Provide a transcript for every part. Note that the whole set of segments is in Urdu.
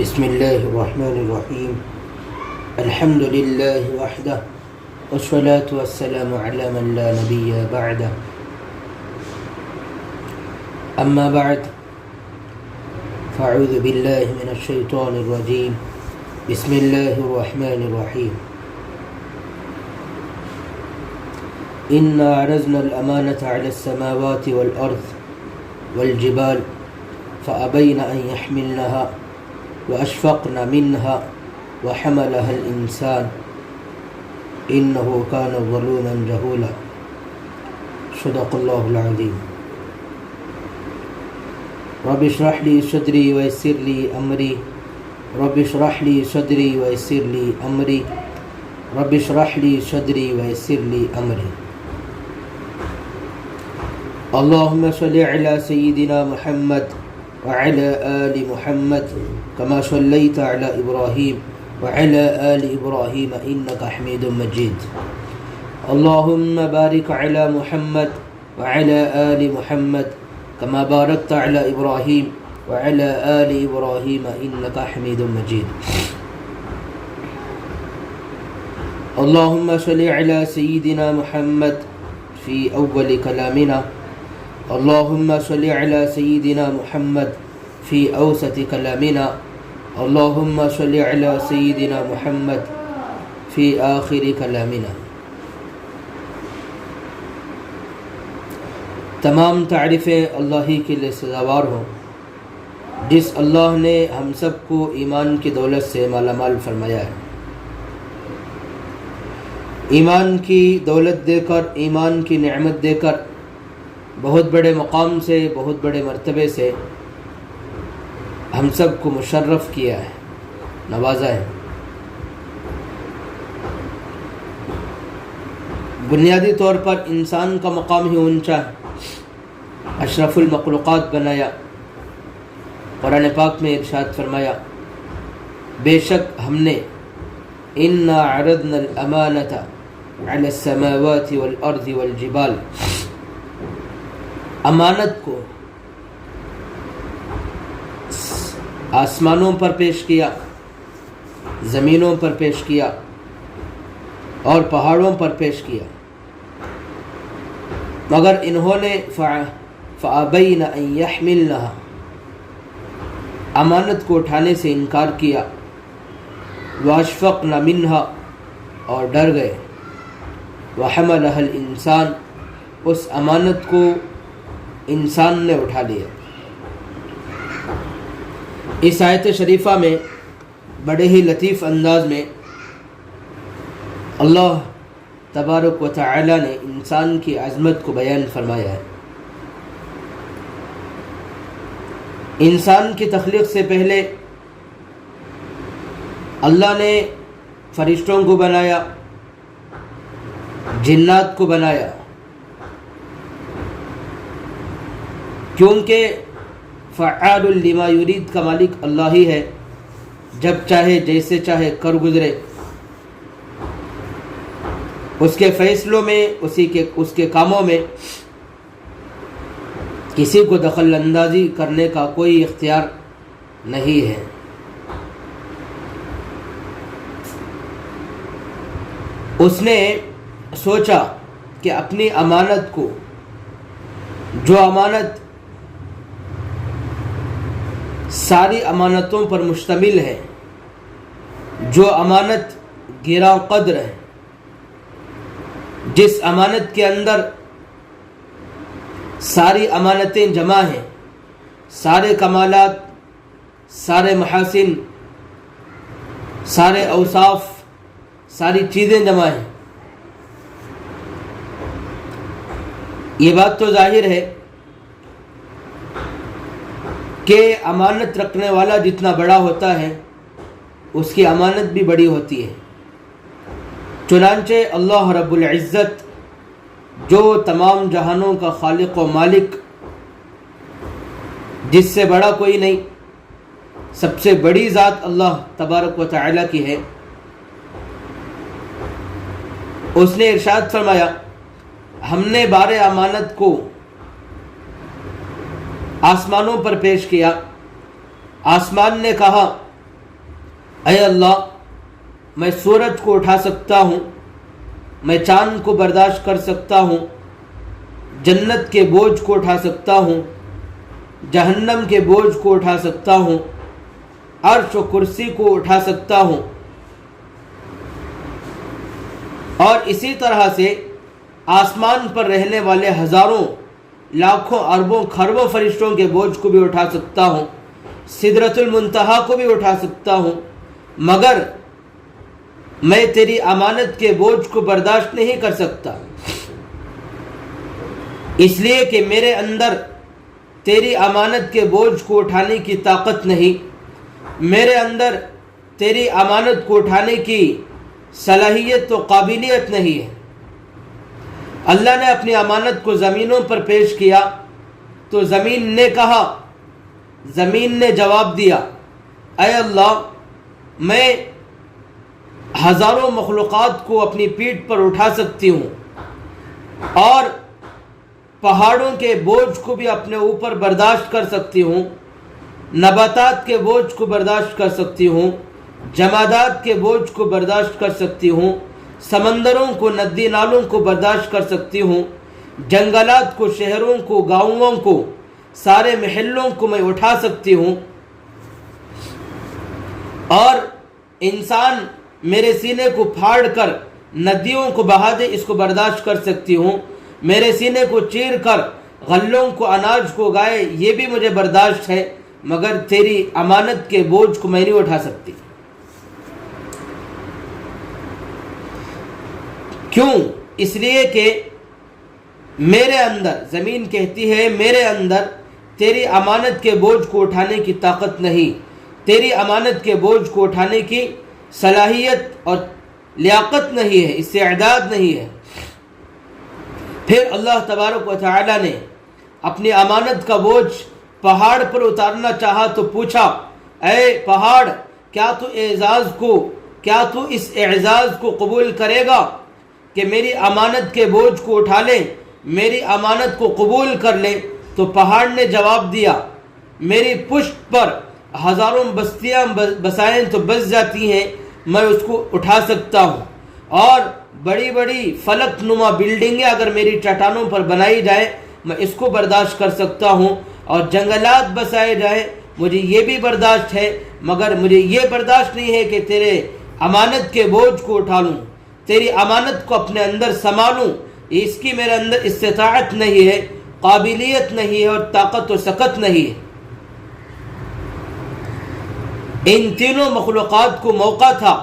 بسم الله الرحمن الرحيم. الحمد لله وحده والصلاة والسلام على من لا نبي بعده. أما بعد فأعوذ بالله من الشيطان الرجيم. بسم الله الرحمن الرحيم. إنا عرضنا الأمانة على السماوات والأرض والجبال فأبين أن يحملنها وأشفقن منها وحملها الإنسان إنه كان ظلوما جهولا. صدق الله العظيم. رب اشرح لي صدري ويسر لي أمري. رب اشرح لي صدري ويسر لي أمري. رب اشرح لي صدري ويسر لي أمري. اللهم صل على سيدنا محمد وعلى آل محمد كما صليت على إبراهيم وعلى آل إبراهيم إنك حميد مجيد. اللهم بارك على محمد وعلى آل محمد كما باركت على إبراهيم وعلى آل إبراهيم إنك حميد مجيد. اللهم صل على سيدنا محمد في أول كلامنا. اللهم صل على سيدنا محمد في أوسط كلامنا. اللهم صل على سيدنا محمد في آخر كلامنا. تمام تعریفیں اللہ ہی کے لیے سزاوار ہوں، جس اللہ نے ہم سب کو ایمان کی دولت سے مالا مال فرمایا ہے. ایمان کی دولت دے کر، ایمان کی نعمت دے کر، بہت بڑے مقام سے، بہت بڑے مرتبے سے ہم سب کو مشرف کیا ہے، نوازا ہے. بنیادی طور پر انسان کا مقام ہی اونچا ہے، اشرف المخلوقات بنایا. قرآن پاک میں ارشاد فرمایا، بے شک ہم نے انا عرضنا الامانۃ علی السماوات والارض والجبال، امانت کو آسمانوں پر پیش کیا، زمینوں پر پیش کیا اور پہاڑوں پر پیش کیا، مگر انہوں نے فَأَبَيْنَ أَن يَحْمِلْنَهَا، امانت کو اٹھانے سے انکار کیا. وَأَشْفَقْنَ مِنْهَا، اور ڈر گئے. وَحَمَلَهَا الْإِنسَانُ، اس امانت کو انسان نے اٹھا لیا. اس آیت شریفہ میں بڑے ہی لطیف انداز میں اللہ تبارک و تعالی نے انسان کی عظمت کو بیان فرمایا ہے. انسان کی تخلیق سے پہلے اللہ نے فرشتوں کو بنایا، جنات کو بنایا، کیونکہ فعال لما یرید کا مالک اللہ ہی ہے، جب چاہے جیسے چاہے کر گزرے. اس کے فیصلوں میں، اس کے کاموں میں کسی کو دخل اندازی کرنے کا کوئی اختیار نہیں ہے. اس نے سوچا کہ اپنی امانت کو، جو امانت ساری امانتوں پر مشتمل ہے، جو امانت گراں قدر ہے، جس امانت کے اندر ساری امانتیں جمع ہیں، سارے کمالات، سارے محاسن، سارے اوصاف، ساری چیزیں جمع ہیں. یہ بات تو ظاہر ہے کہ امانت رکھنے والا جتنا بڑا ہوتا ہے، اس کی امانت بھی بڑی ہوتی ہے. چنانچہ اللہ رب العزت، جو تمام جہانوں کا خالق و مالک، جس سے بڑا کوئی نہیں، سب سے بڑی ذات اللہ تبارک و تعالی کی ہے، اس نے ارشاد فرمایا، ہم نے بار امانت کو آسمانوں پر پیش کیا. آسمان نے کہا اے اللہ میں سورج کو اٹھا سکتا ہوں، میں چاند کو برداشت کر سکتا ہوں، جنت کے بوجھ کو اٹھا سکتا ہوں، جہنم کے بوجھ کو اٹھا سکتا ہوں، عرش و کرسی کو اٹھا سکتا ہوں، اور اسی طرح سے آسمان پر رہنے والے ہزاروں لاکھوں اربوں کھربوں فرشتوں کے بوجھ کو بھی اٹھا سکتا ہوں، سدرۃ المنتہا کو بھی اٹھا سکتا ہوں، مگر میں تیری امانت کے بوجھ کو برداشت نہیں کر سکتا، اس لیے کہ میرے اندر تیری امانت کے بوجھ کو اٹھانے کی طاقت نہیں، میرے اندر تیری امانت کو اٹھانے کی صلاحیت و قابلیت نہیں ہے۔ اللہ نے اپنی امانت کو زمینوں پر پیش کیا تو زمین نے کہا، زمین نے جواب دیا، اے اللہ میں ہزاروں مخلوقات کو اپنی پیٹھ پر اٹھا سکتی ہوں اور پہاڑوں کے بوجھ کو بھی اپنے اوپر برداشت کر سکتی ہوں، نباتات کے بوجھ کو برداشت کر سکتی ہوں، جمادات کے بوجھ کو برداشت کر سکتی ہوں، سمندروں کو، ندی نالوں کو برداشت کر سکتی ہوں، جنگلات کو، شہروں کو، گاؤں کو، سارے محلوں کو میں اٹھا سکتی ہوں، اور انسان میرے سینے کو پھاڑ کر ندیوں کو بہا دے اس کو برداشت کر سکتی ہوں، میرے سینے کو چیر کر غلوں کو، اناج کو گائے یہ بھی مجھے برداشت ہے، مگر تیری امانت کے بوجھ کو میں نہیں اٹھا سکتی۔ کیوں؟ اس لیے کہ میرے اندر، زمین کہتی ہے میرے اندر تیری امانت کے بوجھ کو اٹھانے کی طاقت نہیں، تیری امانت کے بوجھ کو اٹھانے کی صلاحیت اور لیاقت نہیں ہے، استعداد نہیں ہے۔ پھر اللہ تبارک و تعالی نے اپنی امانت کا بوجھ پہاڑ پر اتارنا چاہا تو پوچھا، اے پہاڑ کیا تو اس اعزاز کو قبول کرے گا کہ میری امانت کے بوجھ کو اٹھا لے، میری امانت کو قبول کر لے؟ تو پہاڑ نے جواب دیا، میری پشت پر ہزاروں بستیاں بسائیں تو بس جاتی ہیں، میں اس کو اٹھا سکتا ہوں، اور بڑی بڑی فلک نما بلڈنگیں اگر میری چٹانوں پر بنائی جائیں میں اس کو برداشت کر سکتا ہوں، اور جنگلات بسائے جائیں مجھے یہ بھی برداشت ہے، مگر مجھے یہ برداشت نہیں ہے کہ تیرے امانت کے بوجھ کو اٹھا لوں، تیری امانت کو اپنے اندر سنبھالوں، اس کی میرے اندر استطاعت نہیں ہے، قابلیت نہیں ہے، اور طاقت و سکت نہیں ہے۔ ان تینوں مخلوقات کو موقع تھا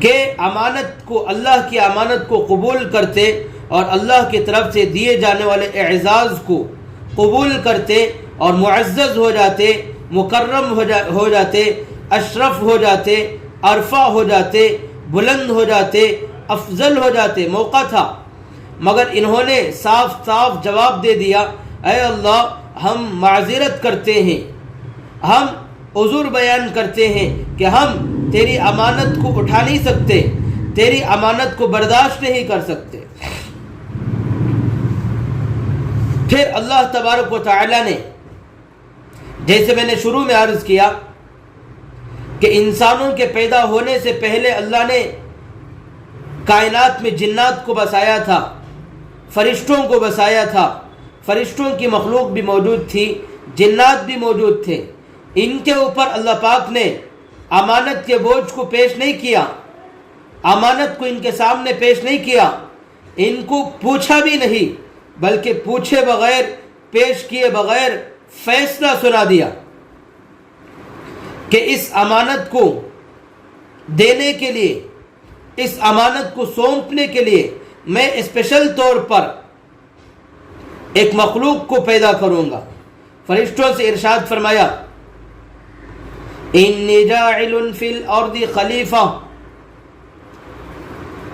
کہ امانت کو، اللہ کی امانت کو قبول کرتے اور اللہ کی طرف سے دیے جانے والے اعزاز کو قبول کرتے اور معزز ہو جاتے، مکرم ہو جاتے، اشرف ہو جاتے، ارفع ہو جاتے، بلند ہو جاتے، افضل ہو جاتے۔ موقع تھا، مگر انہوں نے صاف صاف جواب دے دیا، اے اللہ ہم معذرت کرتے ہیں، ہم عذر بیان کرتے ہیں کہ ہم تیری امانت کو اٹھا نہیں سکتے، تیری امانت کو برداشت نہیں کر سکتے۔ پھر اللہ تبارک و تعالی نے، جیسے میں نے شروع میں عرض کیا کہ انسانوں کے پیدا ہونے سے پہلے اللہ نے کائنات میں جنات کو بسایا تھا، فرشتوں کو بسایا تھا، فرشتوں کی مخلوق بھی موجود تھی، جنات بھی موجود تھے۔ ان کے اوپر اللہ پاک نے امانت کے بوجھ کو پیش نہیں کیا، امانت کو ان کے سامنے پیش نہیں کیا، ان کو پوچھا بھی نہیں، بلکہ پوچھے بغیر، پیش کیے بغیر فیصلہ سنا دیا کہ اس امانت کو دینے کے لیے، اس امانت کو سونپنے کے لیے میں اسپیشل طور پر ایک مخلوق کو پیدا کروں گا۔ فرشتوں سے ارشاد فرمایا، انی جاعل فی الارض خلیفہ،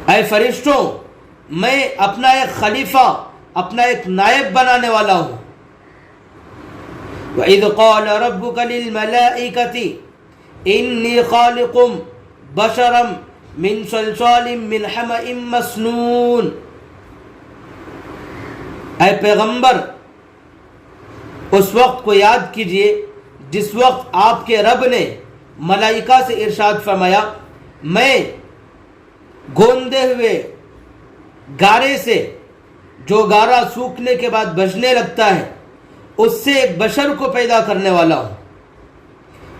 اے فرشتوں میں اپنا ایک خلیفہ، اپنا ایک نائب بنانے والا ہوں۔ وَإِذْ قَالَ رَبُّكَ لِلْمَلَائِكَةِ إِنِّي خَالِقٌ بَشَرًا مِنْ صَلْصَالٍ مِنْ حَمَإٍ مَسْنُونٍ، اے پیغمبر اس وقت کو یاد کیجئے جس وقت آپ کے رب نے ملائکہ سے ارشاد فرمایا میں گوندے ہوئے گارے سے جو گارا سوکھنے کے بعد بجنے لگتا ہے اس سے ایک بشر کو پیدا کرنے والا ہوں.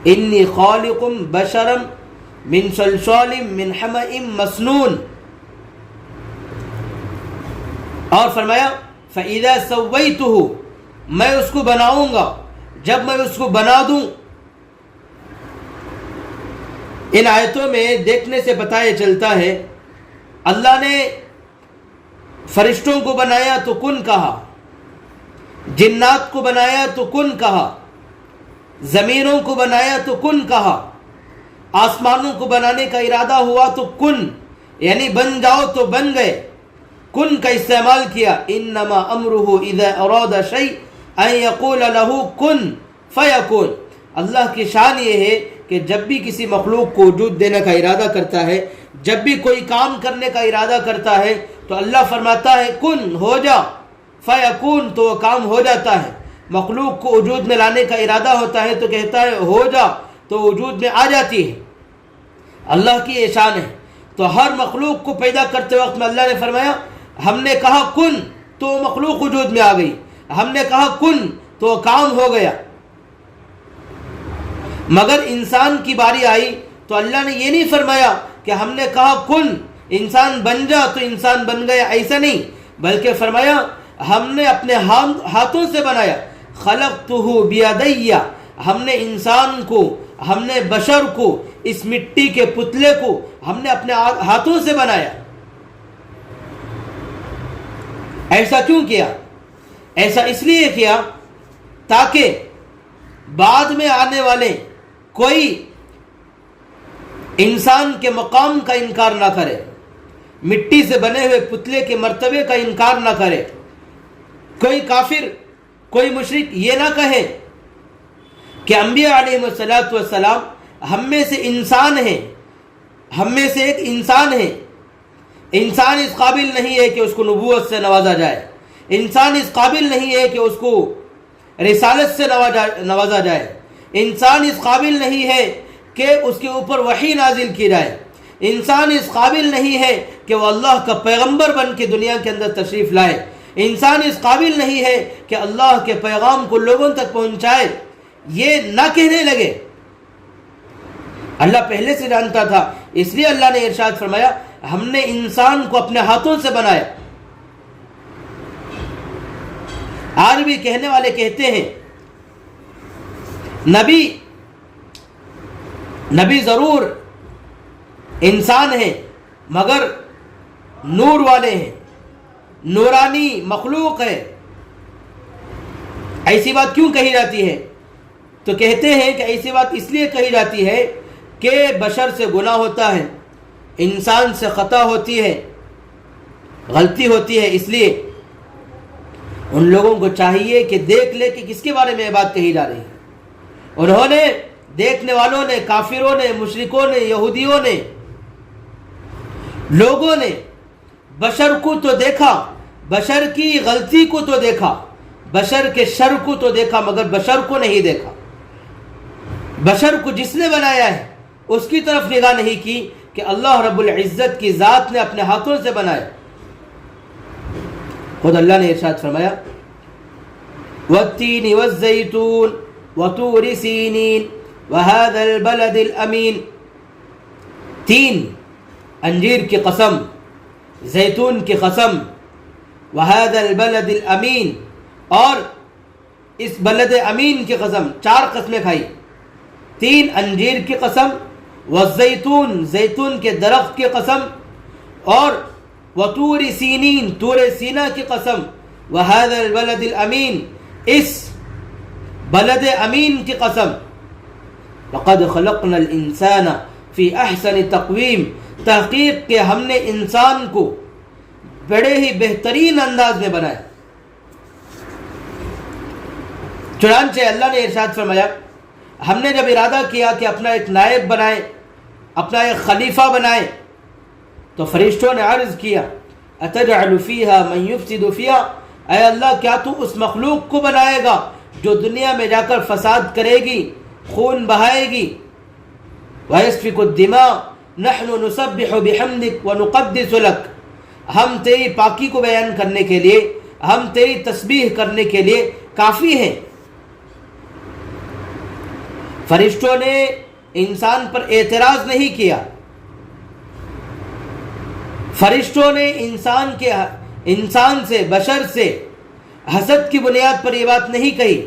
انی خالق بشرا من صلصال من حمأ مسنون. اور فرمایا فَإِذَا سَوَّيْتُهُ میں اس کو بناؤں گا جب میں اس کو بنا دوں. ان آیتوں میں دیکھنے سے پتہ یہ چلتا ہے اللہ نے فرشتوں کو بنایا تو کن کہا, جنات کو بنایا تو کن کہا, زمینوں کو بنایا تو کن کہا, آسمانوں کو بنانے کا ارادہ ہوا تو کن یعنی بن جاؤ تو بن گئے, کن کا استعمال کیا. انما امرہ اذا اراد شیئا ان یقول لہ کن فیکون. اللہ کی شان یہ ہے کہ جب بھی کسی مخلوق کو وجود دینے کا ارادہ کرتا ہے, جب بھی کوئی کام کرنے کا ارادہ کرتا ہے تو اللہ فرماتا ہے کن ہو جا, فیکون تو وہ کام ہو جاتا ہے. مخلوق کو وجود میں لانے کا ارادہ ہوتا ہے تو کہتا ہے ہو جا تو وجود میں آ جاتی ہے. اللہ کی یہ شان ہے. تو ہر مخلوق کو پیدا کرتے وقت میں اللہ نے فرمایا ہم نے کہا کن تو مخلوق وجود میں آ گئی, ہم نے کہا کن تو کام ہو گیا. مگر انسان کی باری آئی تو اللہ نے یہ نہیں فرمایا کہ ہم نے کہا کن انسان بن جا تو انسان بن گیا, ایسا نہیں, بلکہ فرمایا ہم نے اپنے ہاتھوں سے بنایا. خلقتہ بیدی, ہم نے انسان کو, ہم نے بشر کو, اس مٹی کے پتلے کو ہم نے اپنے ہاتھوں سے بنایا. ایسا کیوں کیا؟ ایسا اس لیے کیا تاکہ بعد میں آنے والے کوئی انسان کے مقام کا انکار نہ کرے, مٹی سے بنے ہوئے پتلے کے مرتبے کا انکار نہ کرے. کوئی کافر, کوئی مشرک یہ نہ کہے کہ انبیاء علیہ السلام ہم میں سے انسان ہیں, ہم میں سے ایک انسان ہے, انسان اس قابل نہیں ہے کہ اس کو نبوت سے نوازا جائے, انسان اس قابل نہیں ہے کہ اس کو رسالت سے نوازا جائے, انسان اس قابل نہیں ہے کہ اس کے اوپر وحی نازل کی جائے, انسان اس قابل نہیں ہے کہ وہ اللہ کا پیغمبر بن کے دنیا کے اندر تشریف لائے, انسان اس قابل نہیں ہے کہ اللہ کے پیغام کو لوگوں تک پہنچائے. یہ نہ کہنے لگے. اللہ پہلے سے جانتا تھا, اس لیے اللہ نے ارشاد فرمایا ہم نے انسان کو اپنے ہاتھوں سے بنایا. آج بھی کہنے والے کہتے ہیں نبی ضرور انسان ہیں مگر نور والے ہیں, نورانی مخلوق ہے. ایسی بات کیوں کہی جاتی ہے؟ تو کہتے ہیں کہ ایسی بات اس لیے کہی جاتی ہے کہ بشر سے گناہ ہوتا ہے, انسان سے خطا ہوتی ہے, غلطی ہوتی ہے, اس لیے ان لوگوں کو چاہیے کہ دیکھ لے کہ کس کے بارے میں یہ بات کہی جا رہی ہے. انہوں نے, دیکھنے والوں نے, کافروں نے, مشرکوں نے, یہودیوں نے, لوگوں نے بشر کو تو دیکھا, بشر کی غلطی کو تو دیکھا, بشر کے شر کو تو دیکھا, مگر بشر کو نہیں دیکھا. بشر کو جس نے بنایا ہے اس کی طرف نگاہ نہیں کی کہ اللہ رب العزت کی ذات نے اپنے ہاتھوں سے بنایا. خود اللہ نے ارشاد فرمایا والتین والزیتون وطور سینین وهذا البلد الامین. تین, انجیر کی قسم, زیتون کی قسم, وهذا البلد الامین, اور اس بلد امین کی قسم. چار قسمیں کھائی. تین, انجیر کی قسم, والزیتون, زیتون کے درخت کی قسم, اور وطور سینین, طور سینا کی قسم, وهذا البلد الامین, اس بلد امین کی قسم. لقد خلقنا الانسان فی احسن تقویم, تحقیق کہ ہم نے انسان کو بڑے ہی بہترین انداز میں بنایا. چنانچہ اللہ نے ارشاد فرمایا ہم نے جب ارادہ کیا کہ اپنا ایک نائب بنائیں, اپنا ایک خلیفہ بنائیں, تو فرشتوں نے عرض کیا اتجعل فیہا من یفسد فیہا, اے اللہ کیا تو اس مخلوق کو بنائے گا جو دنیا میں جا کر فساد کرے گی, خون بہائے گی, وَيَسْفِكُ الدِّمَاءَ نَحْنُ نُسَبِّحُ بِحَمْدِكَ وَنُقَدِّسُ لَكَ، ہم تیری پاکی کو بیان کرنے کے لیے، ہم تیری تسبیح کرنے کے لیے کافی ہیں۔ فرشتوں نے انسان پر اعتراض نہیں کیا، فرشتوں نے انسان سے، بشر سے حسد کی بنیاد پر یہ بات نہیں کہی،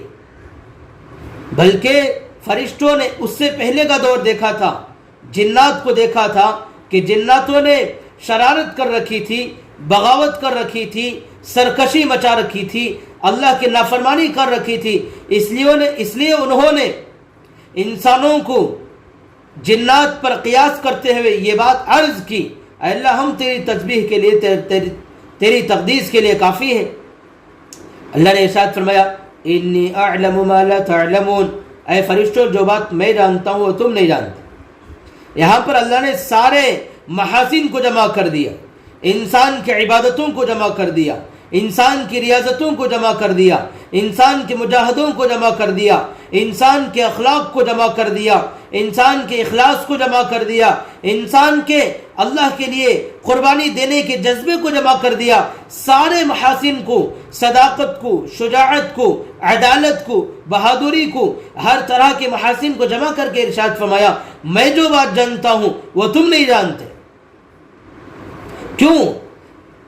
بلکہ فرشتوں نے اس سے پہلے کا دور دیکھا تھا، جنات کو دیکھا تھا کہ جناتوں نے شرارت کر رکھی تھی، بغاوت کر رکھی تھی، سرکشی مچا رکھی تھی، اللہ کی نافرمانی کر رکھی تھی، اس لیے انہوں نے انسانوں کو جنات پر قیاس کرتے ہوئے یہ بات عرض کی، اے اللہ ہم تیری تسبیح کے لیے، تیری تقدیس کے لیے کافی ہیں۔ اللہ نے ارشاد فرمایا انی اعلم ما لا تعلمون، اے فرشتوں جو بات میں جانتا ہوں وہ تم نہیں جانتے۔ یہاں پر اللہ نے سارے محاسن کو جمع کر دیا، انسان کی عبادتوں کو جمع کر دیا، انسان کی ریاضتوں کو جمع کر دیا، انسان کے مجاہدوں کو جمع کر دیا، انسان کے اخلاق کو جمع کر دیا، انسان کے اخلاص کو جمع کر دیا، انسان کے اللہ کے لیے قربانی دینے کے جذبے کو جمع کر دیا، سارے محاسن کو، صداقت کو، شجاعت کو، عدالت کو، بہادری کو، ہر طرح کے محاسن کو جمع کر کے ارشاد فرمایا میں جو بات جانتا ہوں وہ تم نہیں جانتے۔ کیوں؟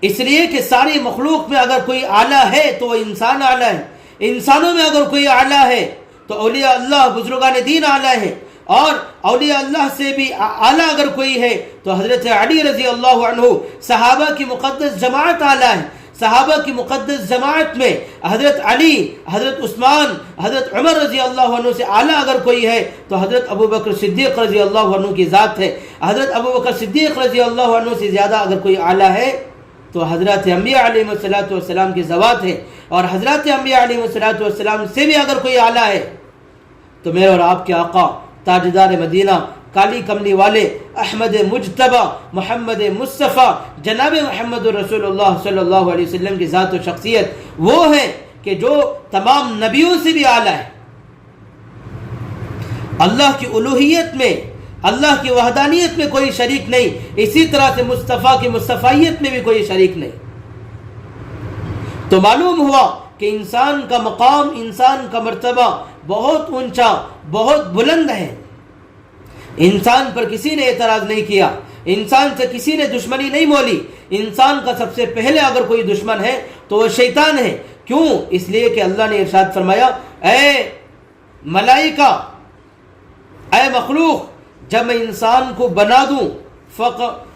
اس لیے کہ ساری مخلوق میں اگر کوئی اعلیٰ ہے تو وہ انسان اعلیٰ ہے، انسانوں میں اگر کوئی اعلیٰ ہے تو اولیاء اللہ، بزرگان دین اعلیٰ ہیں، اور اولیاء اللہ سے بھی اعلیٰ اگر کوئی ہے تو حضرت علی رضی اللہ عنہ، صحابہ کی مقدس جماعت اعلیٰ ہے۔ صحابہ کی مقدس جماعت میں حضرت علی، حضرت عثمان، حضرت عمر رضی اللہ عنہ سے اعلیٰ اگر کوئی ہے تو حضرت ابو بکر صدیق رضی اللہ عنہ کی ذات ہے۔ حضرت ابو بکر صدیق رضی اللہ عنہ سے زیادہ اگر کوئی اعلیٰ ہے تو حضرت انبیاء علیہ السلام کی ذوات ہے، اور حضرت انبیاء علیہ السلام سے بھی اگر کوئی اعلیٰ ہے تو میرے اور آپ کے آقا تاجدار مدینہ، کالی کملی والے، احمد مجتبی، محمد مصطفیٰ، جناب محمد رسول اللہ صلی اللہ علیہ وسلم کی ذات و شخصیت وہ ہے کہ جو تمام نبیوں سے بھی اعلیٰ ہے۔ اللہ کی الوہیت میں، اللہ کی وحدانیت میں کوئی شریک نہیں، اسی طرح سے مصطفیٰ کی مصطفیت میں بھی کوئی شریک نہیں۔ تو معلوم ہوا کہ انسان کا مقام، انسان کا مرتبہ بہت اونچا، بہت بلند ہے۔ انسان پر کسی نے اعتراض نہیں کیا، انسان سے کسی نے دشمنی نہیں مولی۔ انسان کا سب سے پہلے اگر کوئی دشمن ہے تو وہ شیطان ہے۔ کیوں؟ اس لیے کہ اللہ نے ارشاد فرمایا اے ملائکہ، اے مخلوق، جب میں انسان کو بنا دوں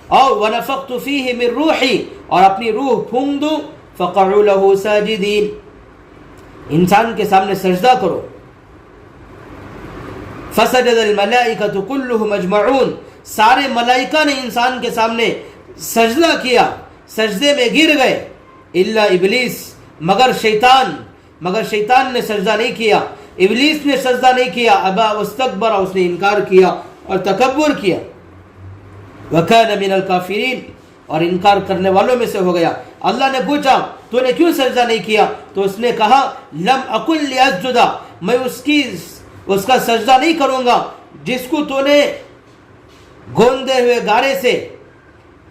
اور وَنَفَخْتُ فِيهِ مِن رُوحِي، اور اپنی روح پھونک دوں، فَقَعُوا لَهُ سَاجِدِينَ، انسان کے سامنے سجدہ کرو۔ فَسَجَدَ الْمَلَائِكَةُ كُلُّهُمْ أَجْمَعُونَ، سارے ملائکہ نے انسان کے سامنے سجدہ کیا، سجدے میں گر گئے، الا ابلیس، مگر شیطان نے سجدہ نہیں کیا، ابلیس نے سجدہ نہیں کیا، ابا واستکبر، اس نے انکار کیا اور تکبر کیا، وَكَانَ مِنَ الْكَافِرِينَ، اور انکار کرنے والوں میں سے ہو گیا۔ اللہ نے پوچھا تو نے کیوں سجدہ نہیں کیا؟ تو اس نے کہا لم اکن لیسجد، میں اس کا سجدہ نہیں کروں گا جس کو تو نے گوندے ہوئے گارے سے،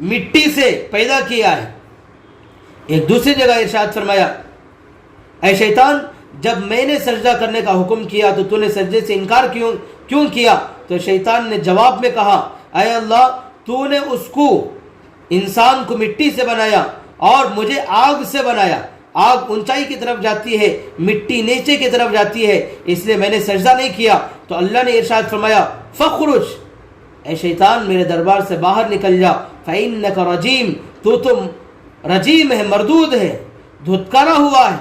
مٹی سے پیدا کیا ہے۔ ایک دوسری جگہ ارشاد فرمایا اے شیطان، جب میں نے سجدہ کرنے کا حکم کیا تو نے سجدے سے انکار کیوں کیا؟ تو شیطان نے جواب میں کہا اے اللہ، تو نے اس کو، انسان کو مٹی سے بنایا اور مجھے آگ سے بنایا، آگ اونچائی کی طرف جاتی ہے، مٹی نیچے کی طرف جاتی ہے، اس لیے میں نے سجدہ نہیں کیا۔ تو اللہ نے ارشاد فرمایا فخرج، اے شیطان میرے دربار سے باہر نکل جا، فإنک رجیم، تو رجیم ہے، مردود ہے، دھتکارا ہوا ہے،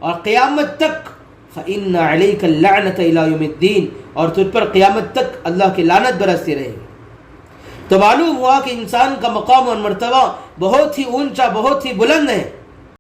اور قیامت تک فإن علیک اللعنۃ الی یوم الدین، اور تجھ پر قیامت تک اللہ کی لعنت برستی رہے گی۔ تو معلوم ہوا کہ انسان کا مقام اور مرتبہ بہت ہی اونچا، بہت ہی بلند ہے۔